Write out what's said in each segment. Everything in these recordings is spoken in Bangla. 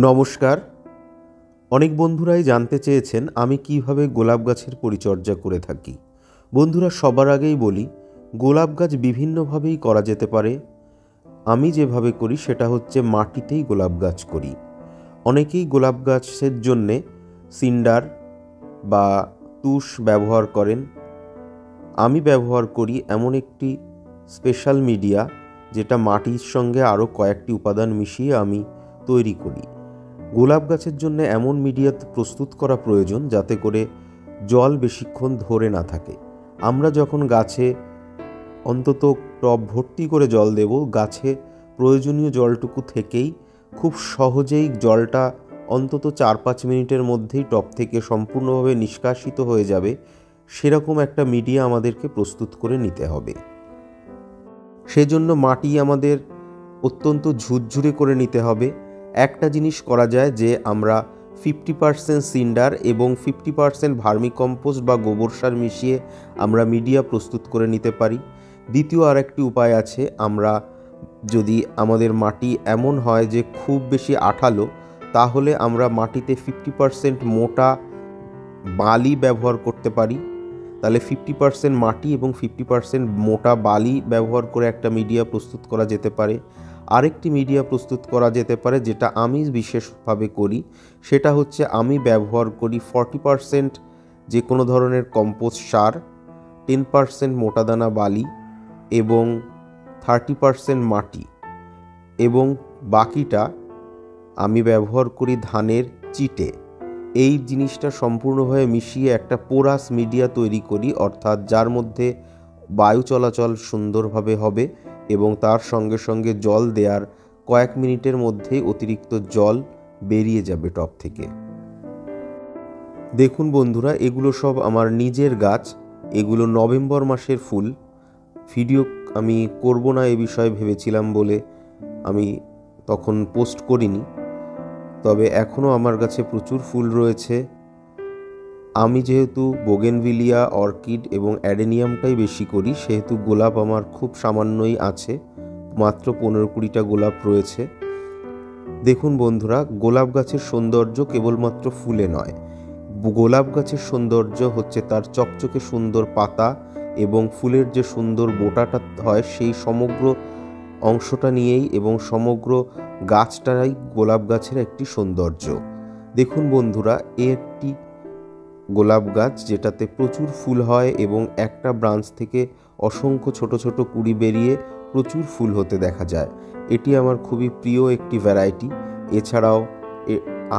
নমস্কার। অনেক বন্ধুরাই জানতে চেয়েছেন আমি কিভাবে গোলাপ গাছের পরিচর্যা করে থাকি। বন্ধুরা, সবার আগেই বলি, গোলাপ গাছ বিভিন্নভাবেই করা যেতে পারে। আমি যেভাবে করি সেটা হচ্ছে মাটিতেই গোলাপ গাছ করি। অনেকেই গোলাপ গাছের জন্যে সিন্ডার বা তুষ ব্যবহার করেন। আমি ব্যবহার করি এমন একটি স্পেশাল মিডিয়া যেটা মাটির সঙ্গে আরও কয়েকটি উপাদান মিশিয়ে আমি তৈরি করি। গোলাপ গাছের জন্য এমন মিডিয়া প্রস্তুত করা প্রয়োজন যাতে করে জল বেশিক্ষণ ধরে না থাকে। আমরা যখন গাছে অন্তত টব ভর্তি করে জল দেব, গাছে প্রয়োজনীয় জলটুকু থেকেই খুব সহজেই জলটা অন্তত 4-5 মিনিটের মধ্যেই টব থেকে সম্পূর্ণভাবে নিষ্কাশিত হয়ে যাবে। সেরকম একটা মিডিয়া আমাদেরকে প্রস্তুত করে নিতে হবে। সেজন্য মাটি আমাদের অত্যন্ত ঝুরঝুরে করে নিতে হবে। একটা জিনিস করা যায় যে আমরা 50% সিন্ডার এবং 50% ভার্মিকম্পোস্ট বা গোবর সার মিশিয়ে আমরা মিডিয়া প্রস্তুত করে নিতে পারি। দ্বিতীয় আরেকটি উপায় আছে, আমরা যদি আমাদের মাটি এমন হয় যে খুব বেশি আঠালো, তাহলে আমরা মাটিতে 50% মোটা বালি ব্যবহার করতে পারি। তাহলে 50% মাটি এবং 50% মোটা বালি ব্যবহার করে একটা মিডিয়া প্রস্তুত করা যেতে পারে। আরেকটি মিডিয়া প্রস্তুত করা যেতে পারে যেটা আমি বিশেষভাবে করি, সেটা হচ্ছে আমি ব্যবহার করি 40% যে কোনো ধরনের কম্পোস্ট সার, 10% মোটাদানা বালি এবং 30% মাটি, এবং বাকিটা আমি ব্যবহার করি ধানের চিটে। এই জিনিসটা সম্পূর্ণভাবে মিশিয়ে একটা পোরাস মিডিয়া তৈরি করি, অর্থাৎ যার মধ্যে বায়ু চলাচল সুন্দরভাবে হবে এবং তার সঙ্গে সঙ্গে জল দেওয়ার কয়েক মিনিটের মধ্যেই অতিরিক্ত জল বেরিয়ে যাবে টব থেকে। দেখুন বন্ধুরা, এগুলো সব আমার নিজের গাছ। এগুলো নভেম্বর মাসের ফুল। ভিডিও আমি করব না এ বিষয়ে ভেবেছিলাম বলে আমি তখন পোস্ট করিনি, তবে এখনও আমার কাছে প্রচুর ফুল রয়েছে। আমি যেহেতু বোগেনভিলিয়া, অর্কিড এবং অ্যাডেনিয়ামটাই বেশি করি, সেহেতু গোলাপ আমার খুব সামান্যই আছে, মাত্র 15-20টা গোলাপ রয়েছে। দেখুন বন্ধুরা, গোলাপ গাছের সৌন্দর্য কেবলমাত্র ফুলে নয়, গোলাপ গাছের সৌন্দর্য হচ্ছে তার চকচকে সুন্দর পাতা এবং ফুলের যে সুন্দর বোটাটা হয় সেই সমগ্র অংশটা নিয়েই, এবং সমগ্র গাছটাই গোলাপ গাছের একটি সৌন্দর্য। দেখুন বন্ধুরা, একটি গোলাপ গাছ যেটাতে প্রচুর ফুল হয় এবং একটা ব্রাঞ্চ থেকে অসংখ্য ছোট ছোট কুঁড়ি বেরিয়ে প্রচুর ফুল হতে দেখা যায়। এটি আমার খুবই প্রিয় একটি ভ্যারাইটি। এছাড়াও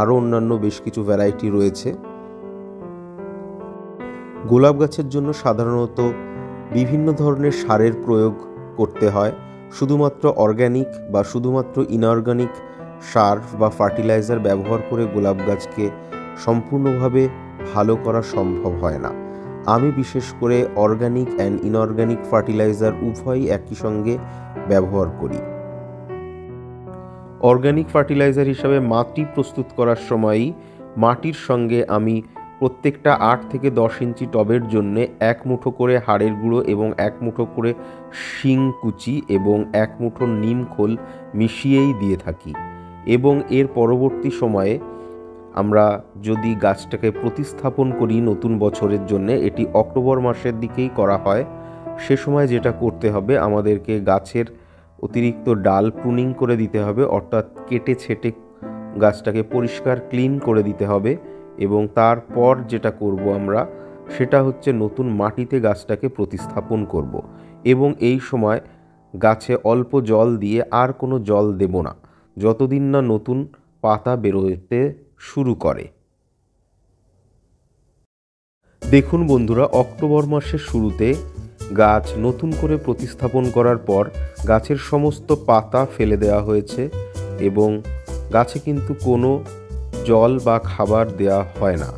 আরও অন্যান্য বেশ কিছু ভ্যারাইটি রয়েছে। গোলাপ গাছের জন্য সাধারণত বিভিন্ন ধরনের সারের প্রয়োগ করতে হয়। শুধুমাত্র অর্গ্যানিক বা শুধুমাত্র ইনঅর্গ্যানিক সার বা ফার্টিলাইজার ব্যবহার করে গোলাপ গাছকে সম্পূর্ণভাবে ভালো করা সম্ভব হয় না। আমি বিশেষ করে অর্গ্যানিক অ্যান্ড ইনঅর্গ্যানিক ফার্টিলাইজার উভয়ই একই সঙ্গে ব্যবহার করি। অর্গ্যানিক ফার্টিলাইজার হিসাবে মাটি প্রস্তুত করার সময়ই মাটির সঙ্গে আমি প্রত্যেকটা 8 থেকে 10 ইঞ্চি টবের জন্যে 1 মুঠো করে হাড়ের গুঁড়ো এবং 1 মুঠো করে শিংকুচি এবং 1 মুঠো নিম খোল মিশিয়েই দিয়ে থাকি। এবং এর পরবর্তী সময়ে আমরা যদি গাছটাকে প্রতিস্থাপন করি নতুন বছরের জন্য, এটি অক্টোবর মাসের দিকেই করা হয়। সে সময় যেটা করতে হবে, আমাদেরকে গাছের অতিরিক্ত ডাল প্রুনিং করে দিতে হবে, অর্থাৎ কেটে ছেটে গাছটাকে পরিষ্কার ক্লিন করে দিতে হবে। এবং তারপর যেটা করব আমরা, সেটা হচ্ছে নতুন মাটিতে গাছটাকে প্রতিস্থাপন করব। এবং এই সময় গাছে অল্প জল দিয়ে আর কোনো জল দেব না, যতদিন না নতুন পাতা বেরোতে শুরু করে। দেখুন বন্ধুরা, অক্টোবর মাসের শুরুতে গাছ নতুন করে প্রতিস্থাপন করার পর গাছের সমস্ত পাতা ফেলে দেওয়া হয়েছে এবং গাছে কিন্তু কোনো জল বা খাবার দেওয়া হয় না।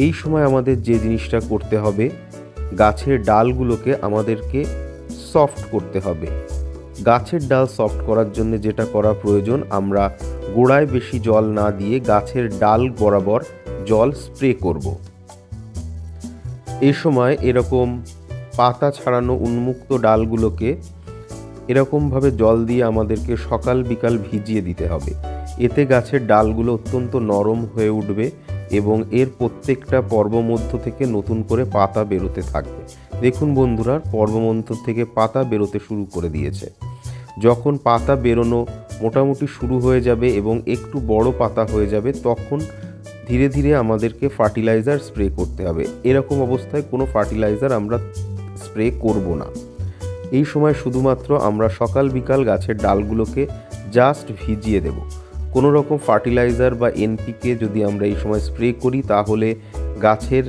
এই সময় আমাদের যে জিনিসটা করতে হবে, গাছের ডালগুলোকে আমাদেরকে সফট করতে হবে। গাছের ডাল সফট করার জন্য যেটা করা প্রয়োজন, আমরা গোড়ায় বেশি জল না দিয়ে গাছের ডাল বরাবর জল স্প্রে করব। এই সময় এরকম পাতা ছাড়ানো উন্মুক্ত ডালগুলোকে এরকমভাবে জল দিয়ে আমাদেরকে সকাল বিকাল ভিজিয়ে দিতে হবে। এতে গাছের ডালগুলো অত্যন্ত নরম হয়ে উঠবে এবং এর প্রত্যেকটা পর্বমধ্য থেকে নতুন করে পাতা বেরোতে থাকবে। দেখুন বন্ধুরা, পর্বমধ্য থেকে পাতা বেরোতে শুরু করে দিয়েছে। যখন পাতা বেরোনো মোটামুটি শুরু হয়ে যাবে এবং একটু বড় পাতা হয়ে যাবে, তখন ধীরে ধীরে আমাদেরকে ফার্টিলাইজার স্প্রে করতে হবে। এরকম অবস্থায় কোনো ফার্টিলাইজার আমরা স্প্রে করব না। এই সময় শুধুমাত্র আমরা সকাল বিকাল গাছের ডালগুলোকে জাস্ট ভিজিয়ে দেব। কোনো রকম ফার্টিলাইজার বা এনপিকে যদি আমরা এই সময় স্প্রে করি, তাহলে গাছের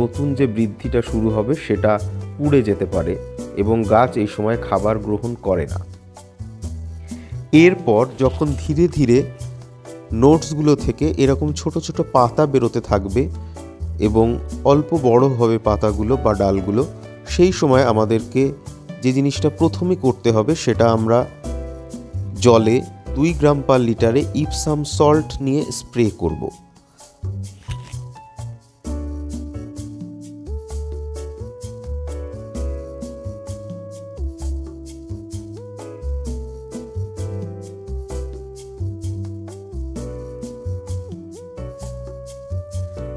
নতুন যে বৃদ্ধিটা শুরু হবে সেটা পুড়ে যেতে পারে এবং গাছ এই সময় খাবার গ্রহণ করে না। এরপর যখন ধীরে ধীরে নোটসগুলো থেকে এরকম ছোট ছোট পাতা বেরোতে থাকবে এবং অল্প বড় হবে পাতাগুলো বা ডালগুলো, সেই সময় আমাদেরকে যে জিনিসটা প্রথমে করতে হবে সেটা আমরা জলে 2 গ্রাম পার লিটারে ইপসাম সল্ট নিয়ে স্প্রে করব।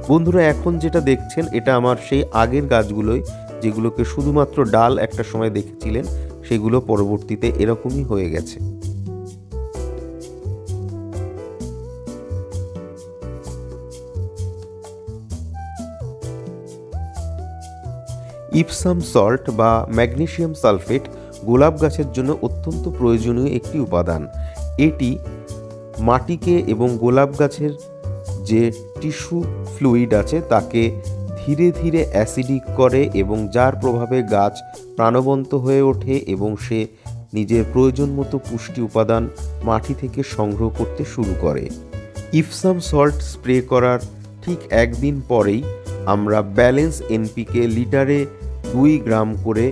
বন্ধুরা, এখন যেটা দেখছেন এটা আমার সেই আগের গাছগুলোই, যেগুলোকে শুধুমাত্র ডাল একটা সময় দেখেছিলেন, সেগুলো পরবর্তীতে এরকমই হয়ে গেছে। ইপসাম সল্ট বা ম্যাগনেসিয়াম সালফেট গোলাপ গাছের জন্য অত্যন্ত প্রয়োজনীয় একটি উপাদান। এটি মাটিকে এবং গোলাপ গাছের যে টিস্যু ফ্লুইড আছে তাকে ধীরে ধীরে অ্যাসিডিক করে এবং যার প্রভাবে গাছ প্রাণবন্ত হয়ে ওঠে এবং সে নিজের প্রয়োজন মতো পুষ্টি উপাদান মাটি থেকে সংগ্রহ করতে শুরু করে। ইপসাম সল্ট স্প্রে করার ঠিক একদিন পরেই আমরা ব্যালেন্স এনপিকে লিটারে 2 গ্রাম করে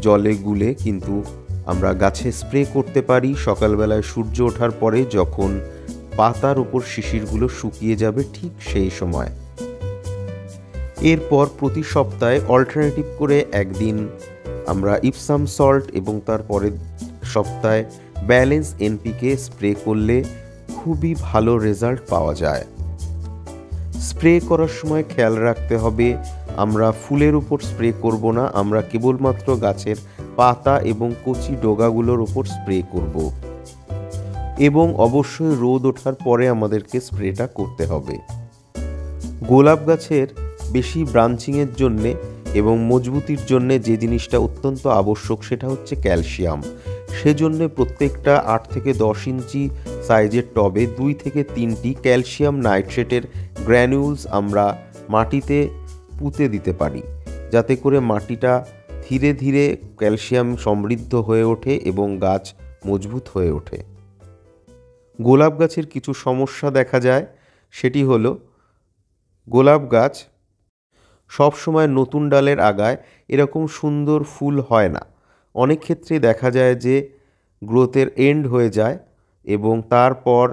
জলে গুলে কিন্তু আমরা গাছে স্প্রে করতে পারি সকালবেলায় সূর্য ওঠার পরে, যখন পাতার উপর শিশিরগুলো শুকিয়ে যাবে ঠিক সেই সময়। এরপর প্রতি সপ্তাহে অল্টারনেটিভ করে একদিন আমরা ইপসাম সল্ট এবং তার পরের সপ্তাহে ব্যালেন্স এনপিকে স্প্রে করলে খুবই ভালো রেজাল্ট পাওয়া যায়। স্প্রে করার সময় খেয়াল রাখতে হবে আমরা ফুলের উপর স্প্রে করব না, আমরা কেবলমাত্র গাছের পাতা এবং কচি ডগাগুলোর উপর স্প্রে করব এবং অবশ্যই রোদ ওঠার পরে আমাদেরকে স্প্রেটা করতে হবে। গোলাপ গাছের বেশি ব্রাঞ্চিংয়ের জন্যে এবং মজবুতির জন্যে যে জিনিসটা অত্যন্ত আবশ্যক সেটা হচ্ছে ক্যালসিয়াম। সেজন্য প্রত্যেকটা 8 থেকে 10 ইঞ্চি সাইজের টবে 2 থেকে 3টি ক্যালসিয়াম নাইট্রেটের গ্র্যানিউলস আমরা মাটিতে পুঁতে দিতে পারি, যাতে করে মাটিটা ধীরে ধীরে ক্যালসিয়াম সমৃদ্ধ হয়ে ওঠে এবং গাছ মজবুত হয়ে ওঠে। গোলাপ গাছের কিছু সমস্যা দেখা যায়, সেটি হলো গোলাপ গাছ সবসময় নতুন ডালের আগায় এরকম সুন্দর ফুল হয় না। অনেক ক্ষেত্রে দেখা যায় যে গ্রোথের এন্ড হয়ে যায় এবং তারপর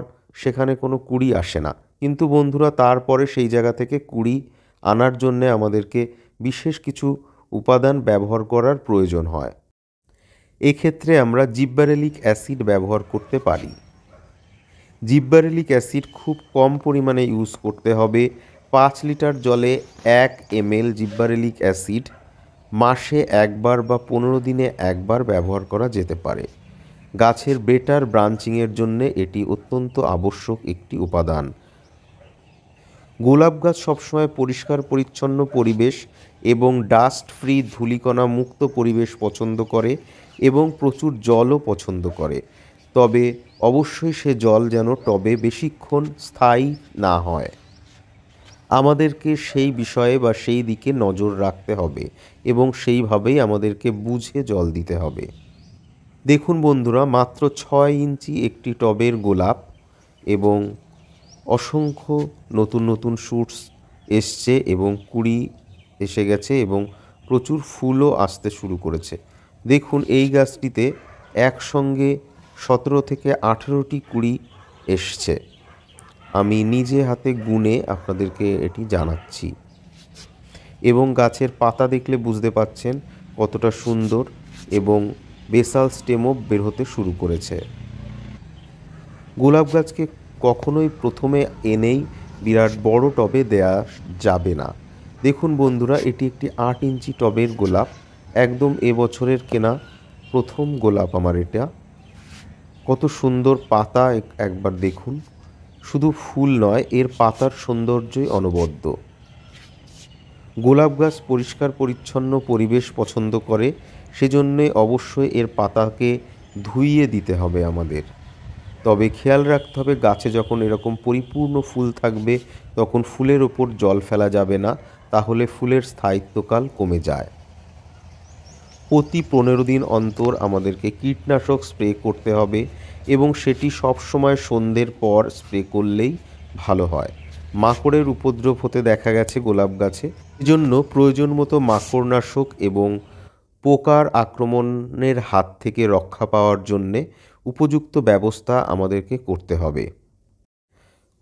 সেখানে কোনো কুড়ি আসে না। কিন্তু বন্ধুরা, তারপরে সেই জায়গা থেকে কুড়ি আনার জন্যে আমাদেরকে বিশেষ কিছু উপাদান ব্যবহার করার প্রয়োজন হয়। এক্ষেত্রে আমরা জিব্বারেলিক অ্যাসিড ব্যবহার করতে পারি। জিব্বারেলিক অ্যাসিড খুব কম পরিমাণে ইউজ করতে হবে। 5 লিটার জলে 1 ml জিব্বারেলিক অ্যাসিড মাসে একবার বা 15 দিনে একবার ব্যবহার করা যেতে পারে। গাছের বেটার ব্রাঞ্চিংয়ের জন্য এটি অত্যন্ত আবশ্যক একটি উপাদান। গোলাপ গাছ সবসময় পরিষ্কার পরিচ্ছন্ন পরিবেশ এবং ডাস্ট ফ্রি ধূলিকণা মুক্ত পরিবেশ পছন্দ করে এবং প্রচুর জলও পছন্দ করে। তবে অবশ্যই সে জল যেন টবে বেশিক্ষণ স্থায়ী না হয়। আমাদেরকে সেই বিষয়ে বা সেই দিকে নজর রাখতে হবে এবং সেইভাবেই আমাদেরকে বুঝে জল দিতে হবে। দেখুন বন্ধুরা, মাত্র 6 ইঞ্চি একটি টবের গোলাপ এবং অসংখ্য নতুন নতুন শুটস এসছে এবং কুড়ি এসে গেছে এবং প্রচুর ফুলও আসতে শুরু করেছে। দেখুন, এই গাছটিতে একসঙ্গে 17 থেকে 18টি কুড়ি এসছে। আমি নিজে হাতে গুনে আপনাদেরকে এটি জানাচ্ছি এবং গাছের পাতা দেখলে বুঝতে পাচ্ছেন কতটা সুন্দর এবং বেসাল স্টেমও বের হতে শুরু করেছে। গোলাপ গাছকে কখনোই প্রথমে এনেই বিরাট বড় টবে দেয়া যাবে না। দেখুন বন্ধুরা, এটি একটি 8 ইঞ্চি টবের গোলাপ, একদম এবছরের কেনা প্রথম গোলাপ আমার এটা। কত সুন্দর পাতা একবার দেখুন, শুধু ফুল নয়, এর পাতার সৌন্দর্যই অনবদ্য। গোলাপ গাছ পরিষ্কার পরিচ্ছন্ন পরিবেশ পছন্দ করে, সেজন্যে অবশ্যই এর পাতাকে ধুইয়ে দিতে হবে আমাদের। তবে খেয়াল রাখতে হবে, গাছে যখন এরকম পরিপূর্ণ ফুল থাকবে তখন ফুলের ওপর জল ফেলা যাবে না, তাহলে ফুলের স্থায়িত্বকাল কমে যায়। প্রতি 15 দিন অন্তর আমাদেরকে কীটনাশক স্প্রে করতে হবে এবং সেটি সবসময় সন্ধ্যের পর স্প্রে করলেই ভালো হয়। মাকড়ের উপদ্রব হতে দেখা গেছে গোলাপ গাছে, এজন্য প্রয়োজন মতো মাকড়নাশক এবং পোকার আক্রমণের হাত থেকে রক্ষা পাওয়ার জন্যে উপযুক্ত ব্যবস্থা আমাদেরকে করতে হবে।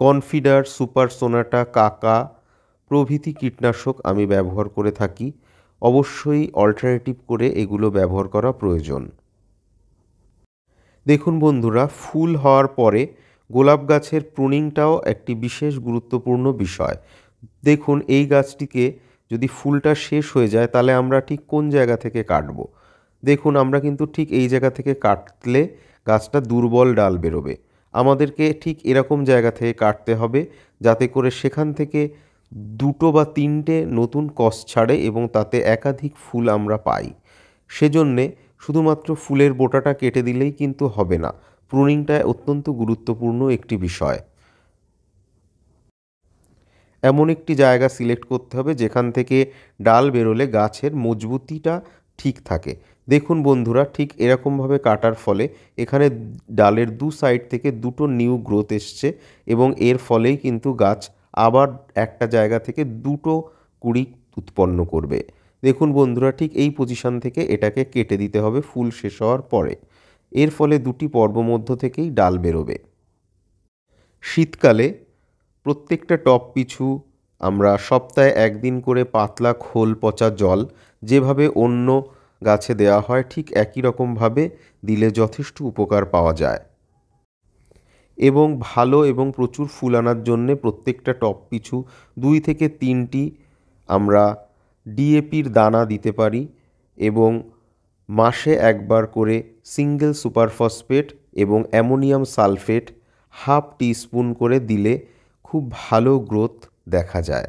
কনফিডার, সুপার সোনাটা, কাকা প্রভৃতি কীটনাশক আমি ব্যবহার করে থাকি। অবশ্যই অল্টারনেটিভ করে এগুলো ব্যবহার করা প্রয়োজন। দেখুন বন্ধুরা, ফুল হওয়ার পরে গোলাপ গাছের প্রুনিংটাও একটি বিশেষ গুরুত্বপূর্ণ বিষয়। দেখুন, এই গাছটিকে যদি ফুলটা শেষ হয়ে যায় তাহলে আমরা ঠিক কোন জায়গা থেকে কাটব। দেখুন, আমরা কিন্তু ঠিক এই জায়গা থেকে কাটলে গাছটা দুর্বল ডাল বেরোবে। আমাদেরকে ঠিক এরকম জায়গা থেকে কাটতে হবে যাতে করে সেখান থেকে 2 বা 3টে নতুন কষ ছাড়ে এবং তাতে একাধিক ফুল আমরা পাই। সেজন্যে শুধুমাত্র ফুলের বোটাটা কেটে দিলেই কিন্তু হবে না, প্রুনিংটা অত্যন্ত গুরুত্বপূর্ণ একটি বিষয়। এমন একটি জায়গা সিলেক্ট করতে হবে যেখান থেকে ডাল বেরোলে গাছের মজবুতিটা ঠিক থাকে। দেখুন বন্ধুরা, ঠিক এরকমভাবে কাটার ফলে এখানে ডালের 2 সাইড থেকে 2টো নিউ গ্রোথ এসছে এবং এর ফলেই কিন্তু গাছ আবার একটা জায়গা থেকে 2টো কুঁড়ি উৎপন্ন করবে। দেখুন বন্ধুরা, ঠিক এই পজিশন থেকে এটাকে কেটে দিতে হবে ফুল শেষ হওয়ার পরে। এর ফলে 2টি পর্ব মধ্য থেকেই ডাল বেরোবে। শীতকালে প্রত্যেকটা টব পিছু আমরা সপ্তাহে 1 দিন করে পাতলা খোল পচা জল যেভাবে অন্য গাছে দেওয়া হয় ঠিক একই রকমভাবে দিলে যথেষ্ট উপকার পাওয়া যায়। এবং ভালো এবং প্রচুর ফুল আনার জন্যে প্রত্যেকটা টব পিছু 2 থেকে 3টি আমরা ডিএপির দানা দিতে পারি এবং মাসে একবার করে সিঙ্গেল সুপার ফসফেট এবং অ্যামোনিয়াম সালফেট হাফ টিস্পুন করে দিলে খুব ভালো গ্রোথ দেখা যায়।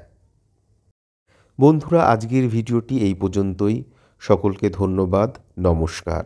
বন্ধুরা, আজকের ভিডিওটি এই পর্যন্তই। সকলকে ধন্যবাদ। নমস্কার।